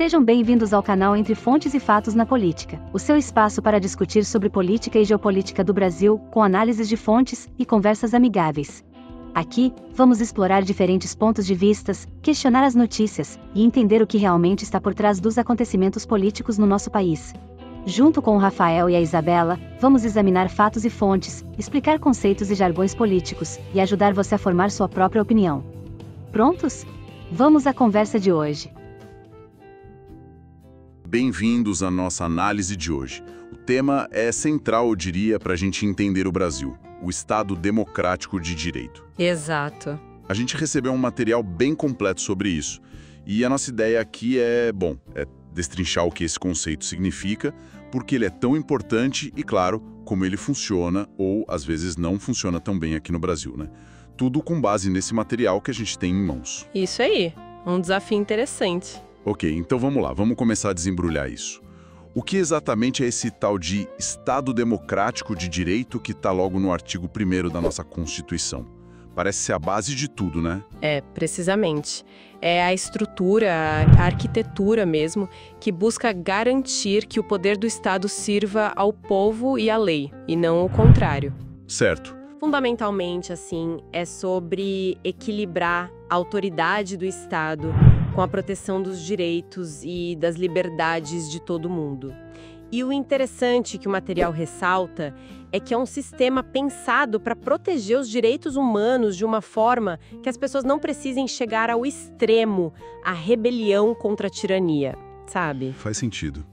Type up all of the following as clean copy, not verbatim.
Sejam bem-vindos ao canal Entre Fontes e Fatos na Política, o seu espaço para discutir sobre política e geopolítica do Brasil, com análises de fontes e conversas amigáveis. Aqui, vamos explorar diferentes pontos de vistas, questionar as notícias e entender o que realmente está por trás dos acontecimentos políticos no nosso país. Junto com o Rafael e a Isabela, vamos examinar fatos e fontes, explicar conceitos e jargões políticos e ajudar você a formar sua própria opinião. Prontos? Vamos à conversa de hoje. Bem-vindos à nossa análise de hoje. O tema é central, eu diria, para a gente entender o Brasil, o Estado Democrático de Direito. Exato. A gente recebeu um material bem completo sobre isso. E a nossa ideia aqui é destrinchar o que esse conceito significa, porque ele é tão importante e, claro, como ele funciona ou, às vezes, não funciona tão bem aqui no Brasil, né? Tudo com base nesse material que a gente tem em mãos. Isso aí, um desafio interessante. Ok, então vamos lá, vamos começar a desembrulhar isso. O que exatamente é esse tal de Estado Democrático de Direito que está logo no artigo 1º da nossa Constituição? Parece ser a base de tudo, né? É, precisamente. É a estrutura, a arquitetura mesmo, que busca garantir que o poder do Estado sirva ao povo e à lei, e não o contrário. Certo. Fundamentalmente, assim, é sobre equilibrar a autoridade do Estado com a proteção dos direitos e das liberdades de todo mundo. E o interessante que o material ressalta é que é um sistema pensado para proteger os direitos humanos de uma forma que as pessoas não precisem chegar ao extremo, à rebelião contra a tirania, sabe? Faz sentido.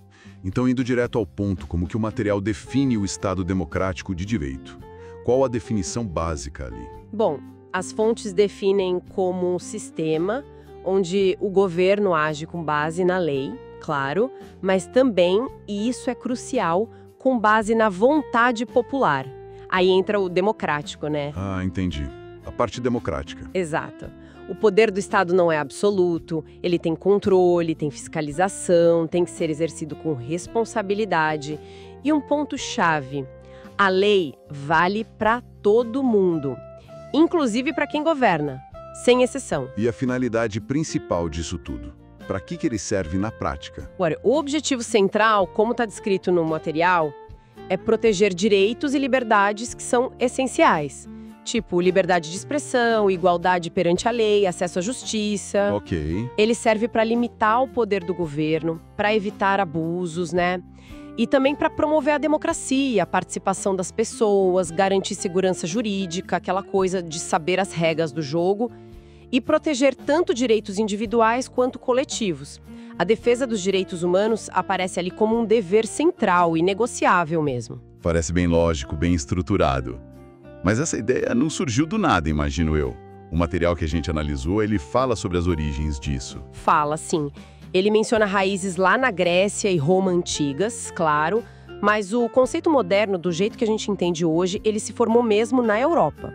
Então, indo direto ao ponto, como que o material define o Estado Democrático de Direito? Qual a definição básica ali? Bom, as fontes definem como um sistema onde o governo age com base na lei, claro, mas também, e isso é crucial, com base na vontade popular. Aí entra o democrático, né? Ah, entendi. A parte democrática. Exato. O poder do Estado não é absoluto, ele tem controle, tem fiscalização, tem que ser exercido com responsabilidade. E um ponto-chave: a lei vale para todo mundo, inclusive para quem governa, sem exceção. E a finalidade principal disso tudo? Para que ele serve na prática? Agora, o objetivo central, como está descrito no material, é proteger direitos e liberdades que são essenciais. Tipo, liberdade de expressão, igualdade perante a lei, acesso à justiça. Ok. Ele serve para limitar o poder do governo, para evitar abusos, né? E também para promover a democracia, a participação das pessoas, garantir segurança jurídica, aquela coisa de saber as regras do jogo, e proteger tanto direitos individuais quanto coletivos. A defesa dos direitos humanos aparece ali como um dever central e negociável mesmo. Parece bem lógico, bem estruturado. Mas essa ideia não surgiu do nada, imagino eu. O material que a gente analisou, ele fala sobre as origens disso. Fala, sim. Ele menciona raízes lá na Grécia e Roma antigas, claro, mas o conceito moderno, do jeito que a gente entende hoje, ele se formou mesmo na Europa.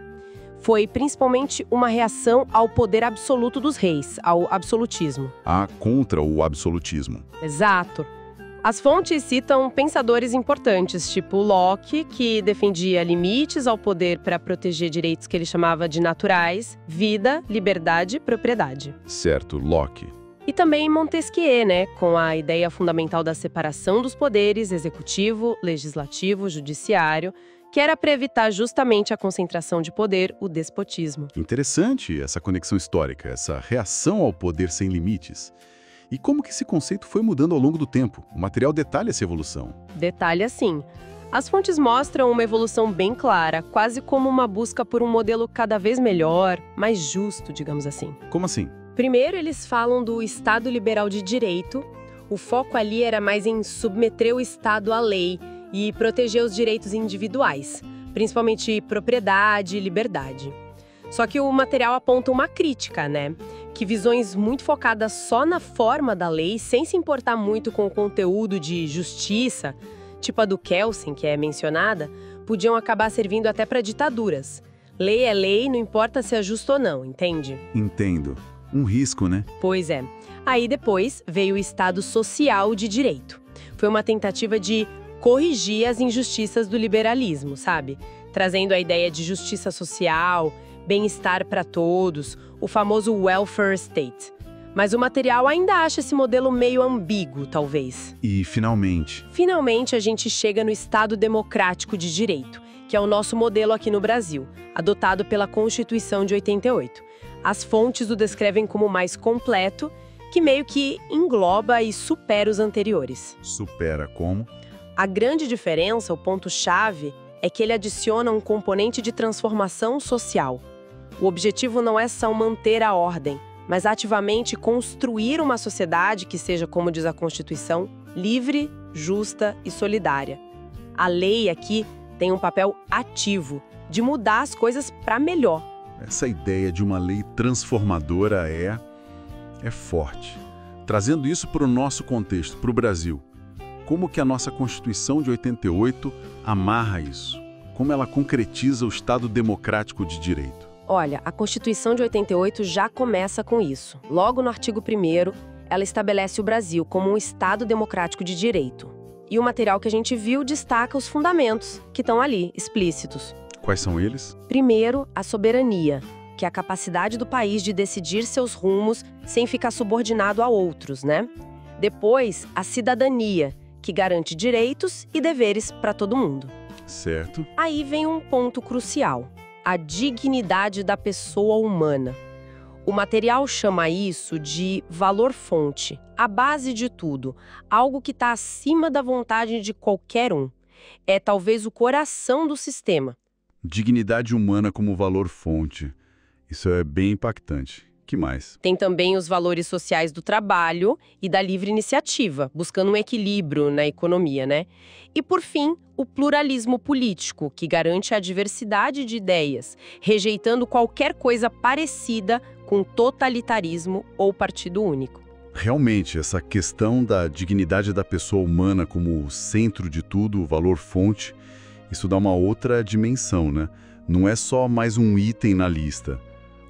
Foi principalmente uma reação ao poder absoluto dos reis, ao absolutismo. Ah, contra o absolutismo. Exato. As fontes citam pensadores importantes, tipo Locke, que defendia limites ao poder para proteger direitos que ele chamava de naturais, vida, liberdade, propriedade. Certo, Locke. E também Montesquieu, né, com a ideia fundamental da separação dos poderes, executivo, legislativo, judiciário, que era para evitar justamente a concentração de poder, o despotismo. Interessante essa conexão histórica, essa reação ao poder sem limites. E como que esse conceito foi mudando ao longo do tempo? O material detalha essa evolução. Detalhe assim. As fontes mostram uma evolução bem clara, quase como uma busca por um modelo cada vez melhor, mais justo, digamos assim. Como assim? Primeiro, eles falam do Estado liberal de direito. O foco ali era mais em submeter o Estado à lei e proteger os direitos individuais, principalmente propriedade e liberdade. Só que o material aponta uma crítica, né? Que visões muito focadas só na forma da lei, sem se importar muito com o conteúdo de justiça, tipo a do Kelsen, que é mencionada, podiam acabar servindo até para ditaduras. Lei é lei, não importa se é justo ou não, entende? Entendo. Um risco, né? Pois é. Aí depois veio o Estado Social de Direito. Foi uma tentativa de corrigir as injustiças do liberalismo, sabe? Trazendo a ideia de justiça social, bem-estar para todos, o famoso welfare state. Mas o material ainda acha esse modelo meio ambíguo, talvez. E, finalmente... Finalmente, a gente chega no Estado Democrático de Direito, que é o nosso modelo aqui no Brasil, adotado pela Constituição de 88. As fontes o descrevem como mais completo, que meio que engloba e supera os anteriores. Supera como? A grande diferença, o ponto-chave, é que ele adiciona um componente de transformação social. O objetivo não é só manter a ordem, mas ativamente construir uma sociedade que seja, como diz a Constituição, livre, justa e solidária. A lei aqui tem um papel ativo de mudar as coisas para melhor. Essa ideia de uma lei transformadora é forte. Trazendo isso para o nosso contexto, para o Brasil, como que a nossa Constituição de 88 amarra isso? Como ela concretiza o Estado democrático de direito? Olha, a Constituição de 88 já começa com isso. Logo no artigo 1º, ela estabelece o Brasil como um Estado democrático de direito. E o material que a gente viu destaca os fundamentos, que estão ali, explícitos. Quais são eles? Primeiro, a soberania, que é a capacidade do país de decidir seus rumos sem ficar subordinado a outros, né? Depois, a cidadania, que garante direitos e deveres para todo mundo. Certo. Aí vem um ponto crucial: a dignidade da pessoa humana. O material chama isso de valor-fonte, a base de tudo, algo que está acima da vontade de qualquer um. É talvez o coração do sistema. Dignidade humana como valor-fonte. Isso é bem impactante. Que mais? Tem também os valores sociais do trabalho e da livre iniciativa, buscando um equilíbrio na economia, né? E, por fim, o pluralismo político, que garante a diversidade de ideias, rejeitando qualquer coisa parecida com totalitarismo ou partido único. Realmente, essa questão da dignidade da pessoa humana como o centro de tudo, o valor-fonte, isso dá uma outra dimensão, né? Não é só mais um item na lista.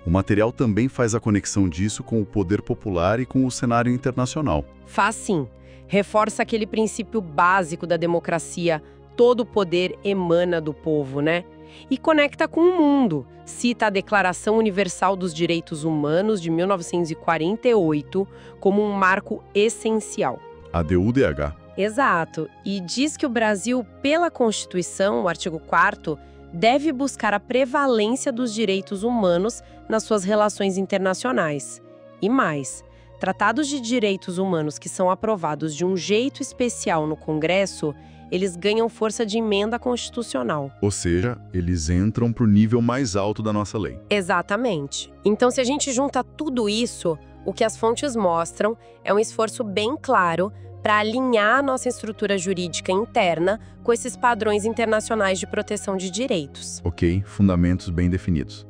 O material também faz a conexão disso com o poder popular e com o cenário internacional. Faz sim. Reforça aquele princípio básico da democracia: todo poder emana do povo, né? E conecta com o mundo. Cita a Declaração Universal dos Direitos Humanos de 1948 como um marco essencial. A DUDH. Exato. E diz que o Brasil, pela Constituição, o artigo 4º, deve buscar a prevalência dos direitos humanos nas suas relações internacionais. E mais, tratados de direitos humanos que são aprovados de um jeito especial no Congresso, eles ganham força de emenda constitucional. Ou seja, eles entram para o nível mais alto da nossa lei. Exatamente. Então, se a gente junta tudo isso, o que as fontes mostram é um esforço bem claro para alinhar a nossa estrutura jurídica interna com esses padrões internacionais de proteção de direitos. Ok, fundamentos bem definidos.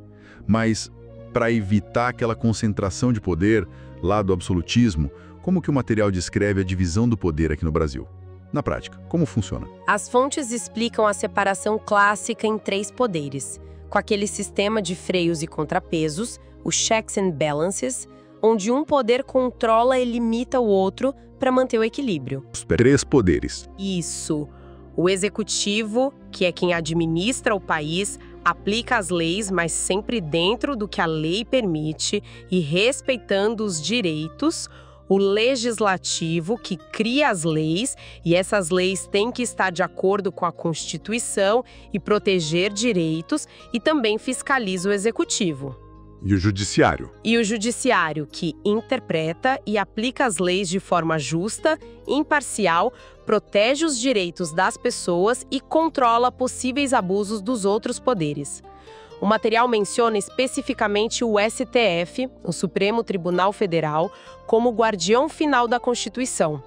Mas, para evitar aquela concentração de poder, lá do absolutismo, como que o material descreve a divisão do poder aqui no Brasil? Na prática, como funciona? As fontes explicam a separação clássica em 3 poderes, com aquele sistema de freios e contrapesos, os checks and balances, onde um poder controla e limita o outro para manter o equilíbrio. Os 3 poderes. Isso. O executivo, que é quem administra o país, aplica as leis, mas sempre dentro do que a lei permite e respeitando os direitos. O legislativo, que cria as leis, e essas leis têm que estar de acordo com a Constituição e proteger direitos, e também fiscaliza o executivo. E o judiciário? E o judiciário, que interpreta e aplica as leis de forma justa, imparcial, protege os direitos das pessoas e controla possíveis abusos dos outros poderes. O material menciona especificamente o STF, o Supremo Tribunal Federal, como guardião final da Constituição.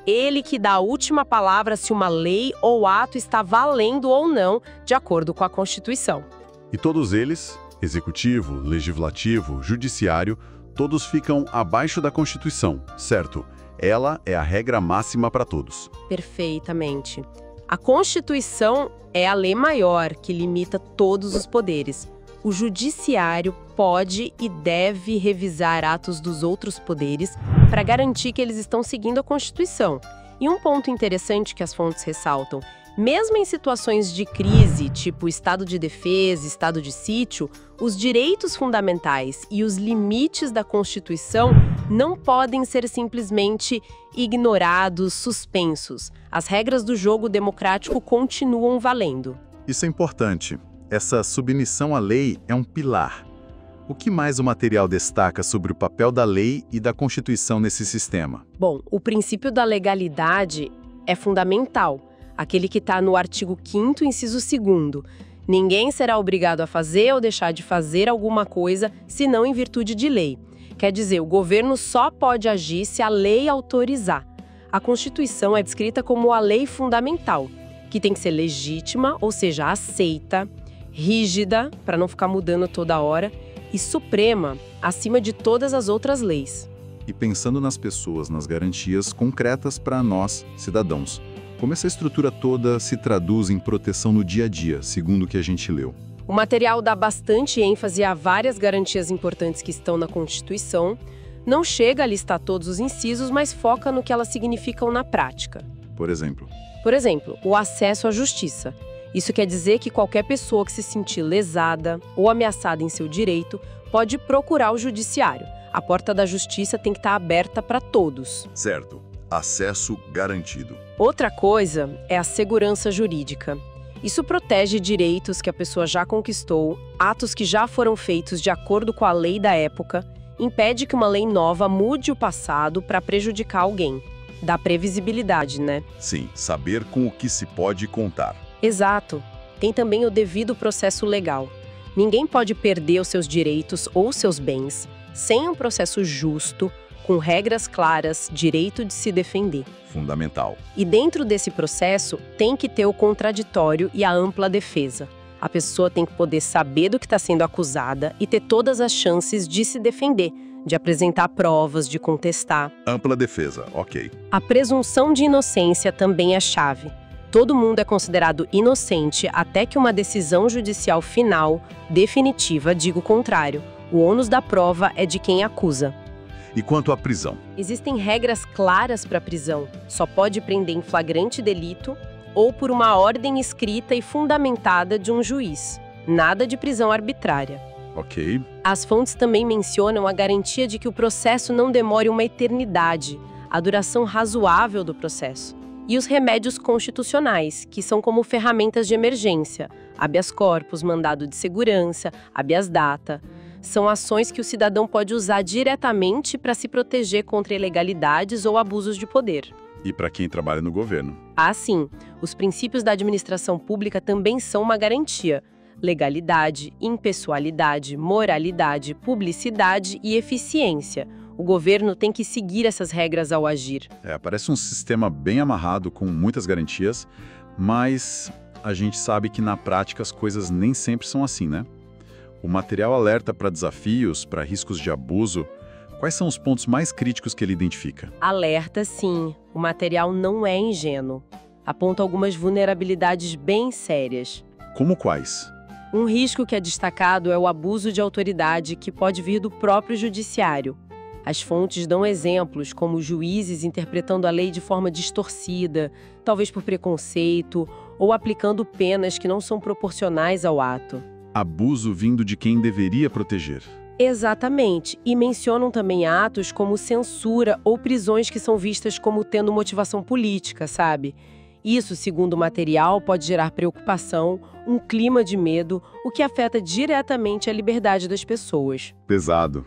Ele que dá a última palavra se uma lei ou ato está valendo ou não, de acordo com a Constituição. E todos eles, executivo, legislativo, judiciário, todos ficam abaixo da Constituição, certo? Ela é a regra máxima para todos. Perfeitamente. A Constituição é a lei maior que limita todos os poderes. O judiciário pode e deve revisar atos dos outros poderes para garantir que eles estão seguindo a Constituição. E um ponto interessante que as fontes ressaltam Mesmo em situações de crise, tipo estado de defesa, estado de sítio, os direitos fundamentais e os limites da Constituição não podem ser simplesmente ignorados, suspensos. As regras do jogo democrático continuam valendo. Isso é importante. Essa submissão à lei é um pilar. O que mais o material destaca sobre o papel da lei e da Constituição nesse sistema? Bom, o princípio da legalidade é fundamental. Aquele que está no artigo 5º, inciso 2º. Ninguém será obrigado a fazer ou deixar de fazer alguma coisa, senão em virtude de lei. Quer dizer, o governo só pode agir se a lei autorizar. A Constituição é descrita como a lei fundamental, que tem que ser legítima, ou seja, aceita, rígida, para não ficar mudando toda hora, e suprema, acima de todas as outras leis. E pensando nas pessoas, nas garantias concretas para nós, cidadãos. Como essa estrutura toda se traduz em proteção no dia a dia, segundo o que a gente leu? O material dá bastante ênfase a várias garantias importantes que estão na Constituição. Não chega a listar todos os incisos, mas foca no que elas significam na prática. Por exemplo, o acesso à justiça. Isso quer dizer que qualquer pessoa que se sentir lesada ou ameaçada em seu direito pode procurar o judiciário. A porta da justiça tem que estar aberta para todos. Certo. Acesso garantido. Outra coisa é a segurança jurídica. Isso protege direitos que a pessoa já conquistou, atos que já foram feitos de acordo com a lei da época, impede que uma lei nova mude o passado para prejudicar alguém. Dá previsibilidade, né? Sim, saber com o que se pode contar. Exato. Tem também o devido processo legal. Ninguém pode perder os seus direitos ou seus bens sem um processo justo, com regras claras, direito de se defender. Fundamental. E dentro desse processo, tem que ter o contraditório e a ampla defesa. A pessoa tem que poder saber do que está sendo acusada e ter todas as chances de se defender, de apresentar provas, de contestar. Ampla defesa, ok. A presunção de inocência também é chave. Todo mundo é considerado inocente até que uma decisão judicial final, definitiva, diga o contrário. O ônus da prova é de quem acusa. E quanto à prisão? Existem regras claras para a prisão. Só pode prender em flagrante delito ou por uma ordem escrita e fundamentada de um juiz. Nada de prisão arbitrária. Ok. As fontes também mencionam a garantia de que o processo não demore uma eternidade, a duração razoável do processo. E os remédios constitucionais, que são como ferramentas de emergência, habeas corpus, mandado de segurança, habeas data. São ações que o cidadão pode usar diretamente para se proteger contra ilegalidades ou abusos de poder. E para quem trabalha no governo? Ah, sim. Os princípios da administração pública também são uma garantia. Legalidade, impessoalidade, moralidade, publicidade e eficiência. O governo tem que seguir essas regras ao agir. Parece um sistema bem amarrado, com muitas garantias, mas a gente sabe que na prática as coisas nem sempre são assim, né? O material alerta para desafios, para riscos de abuso. Quais são os pontos mais críticos que ele identifica? Alerta, sim. O material não é ingênuo. Aponta algumas vulnerabilidades bem sérias. Como quais? Um risco que é destacado é o abuso de autoridade que pode vir do próprio judiciário. As fontes dão exemplos, como juízes interpretando a lei de forma distorcida, talvez por preconceito, ou aplicando penas que não são proporcionais ao ato. Abuso vindo de quem deveria proteger. Exatamente, e mencionam também atos como censura ou prisões que são vistas como tendo motivação política, sabe? Isso, segundo o material, pode gerar preocupação, um clima de medo, o que afeta diretamente a liberdade das pessoas. Pesado.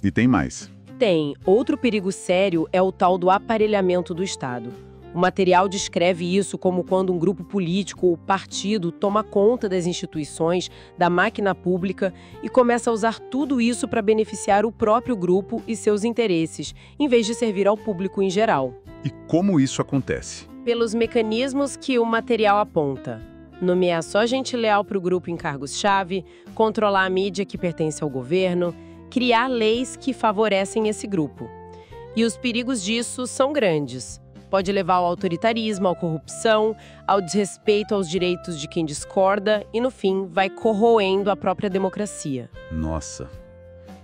E tem mais. Tem. Outro perigo sério é o tal do aparelhamento do Estado. O material descreve isso como quando um grupo político ou partido toma conta das instituições, da máquina pública e começa a usar tudo isso para beneficiar o próprio grupo e seus interesses, em vez de servir ao público em geral. E como isso acontece? Pelos mecanismos que o material aponta. Nomear só gente leal para o grupo em cargos-chave, controlar a mídia que pertence ao governo, criar leis que favorecem esse grupo. E os perigos disso são grandes. Pode levar ao autoritarismo, à corrupção, ao desrespeito aos direitos de quem discorda e, no fim, vai corroendo a própria democracia. Nossa.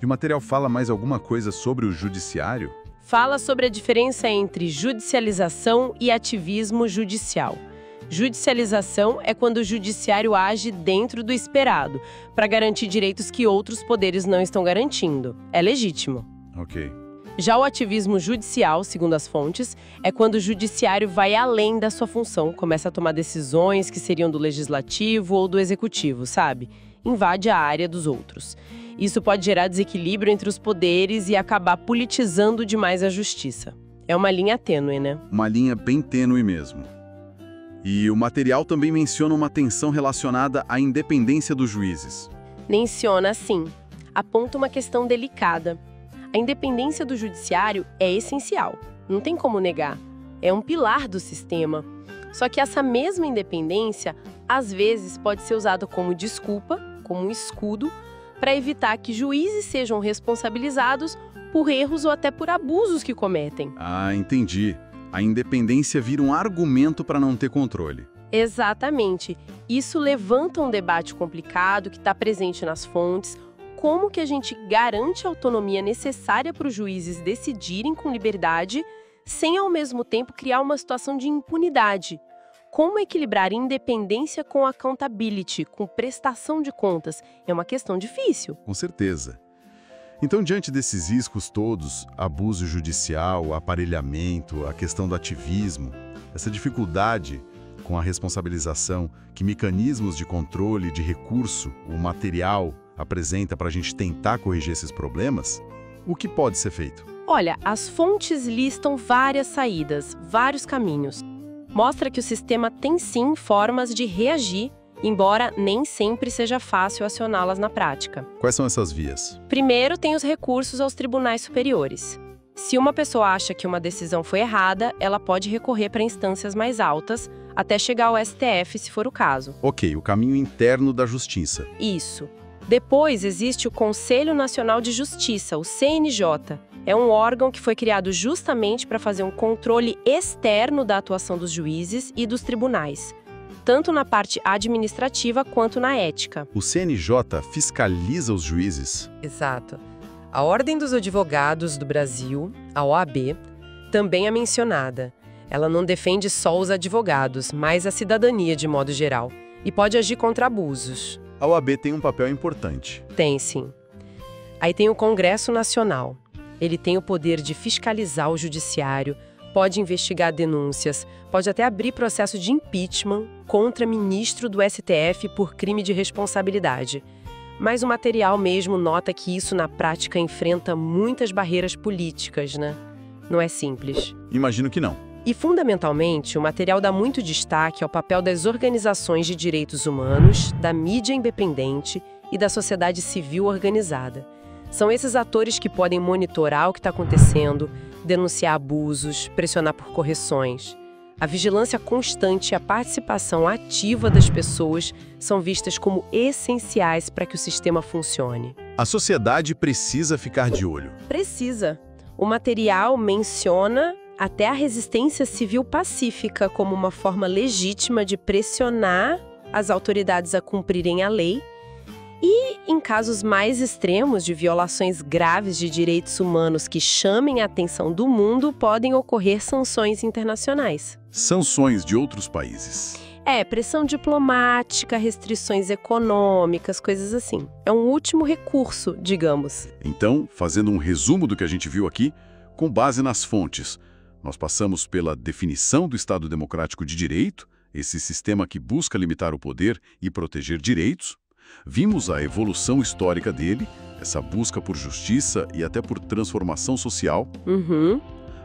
E o material fala mais alguma coisa sobre o judiciário? Fala sobre a diferença entre judicialização e ativismo judicial. Judicialização é quando o judiciário age dentro do esperado, para garantir direitos que outros poderes não estão garantindo. É legítimo. Ok. Já o ativismo judicial, segundo as fontes, é quando o judiciário vai além da sua função, começa a tomar decisões que seriam do legislativo ou do executivo, sabe? Invade a área dos outros. Isso pode gerar desequilíbrio entre os poderes e acabar politizando demais a justiça. É uma linha tênue, né? Uma linha bem tênue mesmo. E o material também menciona uma tensão relacionada à independência dos juízes. Menciona, sim. Aponta uma questão delicada. A independência do judiciário é essencial, não tem como negar. É um pilar do sistema. Só que essa mesma independência, às vezes, pode ser usada como desculpa, como um escudo, para evitar que juízes sejam responsabilizados por erros ou até por abusos que cometem. Ah, entendi. A independência vira um argumento para não ter controle. Exatamente. Isso levanta um debate complicado que está presente nas fontes. Como que a gente garante a autonomia necessária para os juízes decidirem com liberdade, sem ao mesmo tempo criar uma situação de impunidade? Como equilibrar independência com accountability, com prestação de contas? É uma questão difícil. Com certeza. Então, diante desses riscos todos, abuso judicial, aparelhamento, a questão do ativismo, essa dificuldade com a responsabilização, que mecanismos de controle, de recurso, o material apresenta para a gente tentar corrigir esses problemas, o que pode ser feito? Olha, as fontes listam várias saídas, vários caminhos. Mostra que o sistema tem sim formas de reagir, embora nem sempre seja fácil acioná-las na prática. Quais são essas vias? Primeiro, tem os recursos aos tribunais superiores. Se uma pessoa acha que uma decisão foi errada, ela pode recorrer para instâncias mais altas, até chegar ao STF, se for o caso. Ok, o caminho interno da justiça. Isso. Depois existe o Conselho Nacional de Justiça, o CNJ. É um órgão que foi criado justamente para fazer um controle externo da atuação dos juízes e dos tribunais, tanto na parte administrativa quanto na ética. O CNJ fiscaliza os juízes? Exato. A Ordem dos Advogados do Brasil, a OAB, também é mencionada. Ela não defende só os advogados, mas a cidadania de modo geral, e pode agir contra abusos. A OAB tem um papel importante. Tem, sim. Aí tem o Congresso Nacional. Ele tem o poder de fiscalizar o judiciário, pode investigar denúncias, pode até abrir processo de impeachment contra ministro do STF por crime de responsabilidade. Mas o material mesmo nota que isso na prática enfrenta muitas barreiras políticas, né? Não é simples. Imagino que não. E, fundamentalmente, o material dá muito destaque ao papel das organizações de direitos humanos, da mídia independente e da sociedade civil organizada. São esses atores que podem monitorar o que está acontecendo, denunciar abusos, pressionar por correções. A vigilância constante e a participação ativa das pessoas são vistas como essenciais para que o sistema funcione. A sociedade precisa ficar de olho. Precisa. O material menciona até a resistência civil pacífica como uma forma legítima de pressionar as autoridades a cumprirem a lei e, em casos mais extremos de violações graves de direitos humanos que chamem a atenção do mundo, podem ocorrer sanções internacionais. Sanções de outros países. Pressão diplomática, restrições econômicas, coisas assim. É um último recurso, digamos. Então, fazendo um resumo do que a gente viu aqui, com base nas fontes, nós passamos pela definição do Estado Democrático de Direito, esse sistema que busca limitar o poder e proteger direitos. Vimos a evolução histórica dele, essa busca por justiça e até por transformação social.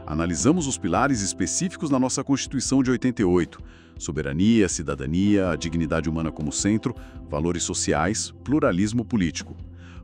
Analisamos os pilares específicos na nossa Constituição de 88, soberania, cidadania, a dignidade humana como centro, valores sociais, pluralismo político.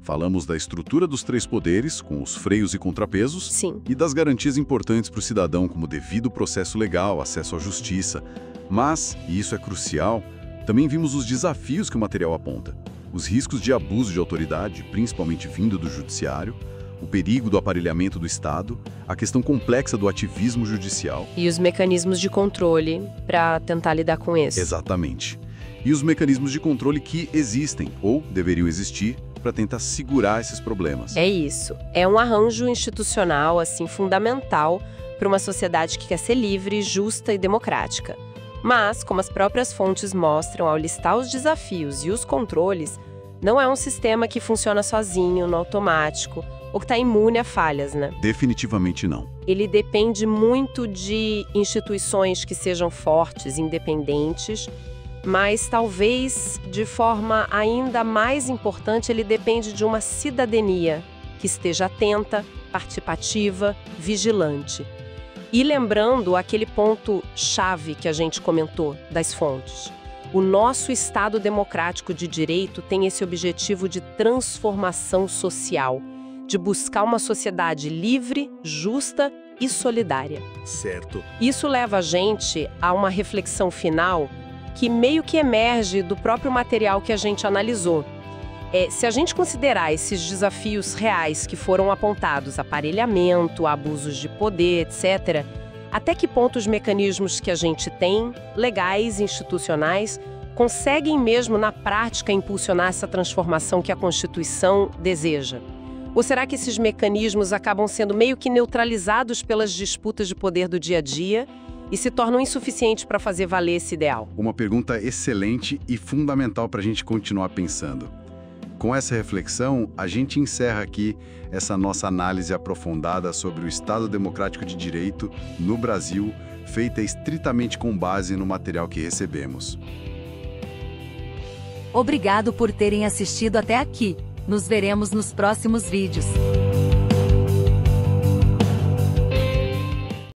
Falamos da estrutura dos três poderes, com os freios e contrapesos. Sim. E das garantias importantes para o cidadão, como devido processo legal, acesso à justiça. Mas, e isso é crucial, também vimos os desafios que o material aponta. Os riscos de abuso de autoridade, principalmente vindo do judiciário, o perigo do aparelhamento do Estado, a questão complexa do ativismo judicial. E os mecanismos de controle para tentar lidar com isso. Exatamente. E os mecanismos de controle que existem, ou deveriam existir, para tentar segurar esses problemas. É isso. É um arranjo institucional, assim, fundamental para uma sociedade que quer ser livre, justa e democrática. Mas, como as próprias fontes mostram ao listar os desafios e os controles, não é um sistema que funciona sozinho, no automático, ou que está imune a falhas, né? Definitivamente não. Ele depende muito de instituições que sejam fortes, independentes, mas talvez, de forma ainda mais importante, ele depende de uma cidadania que esteja atenta, participativa, vigilante. E lembrando aquele ponto-chave que a gente comentou das fontes. O nosso Estado democrático de direito tem esse objetivo de transformação social, de buscar uma sociedade livre, justa e solidária. Certo. Isso leva a gente a uma reflexão final que meio que emerge do próprio material que a gente analisou. Se a gente considerar esses desafios reais que foram apontados, aparelhamento, abusos de poder, etc., até que ponto os mecanismos que a gente tem, legais, institucionais, conseguem mesmo na prática impulsionar essa transformação que a Constituição deseja? Ou será que esses mecanismos acabam sendo meio que neutralizados pelas disputas de poder do dia a dia e se tornam insuficientes para fazer valer esse ideal? Uma pergunta excelente e fundamental para a gente continuar pensando. Com essa reflexão, a gente encerra aqui essa nossa análise aprofundada sobre o Estado Democrático de Direito no Brasil, feita estritamente com base no material que recebemos. Obrigado por terem assistido até aqui. Nos veremos nos próximos vídeos.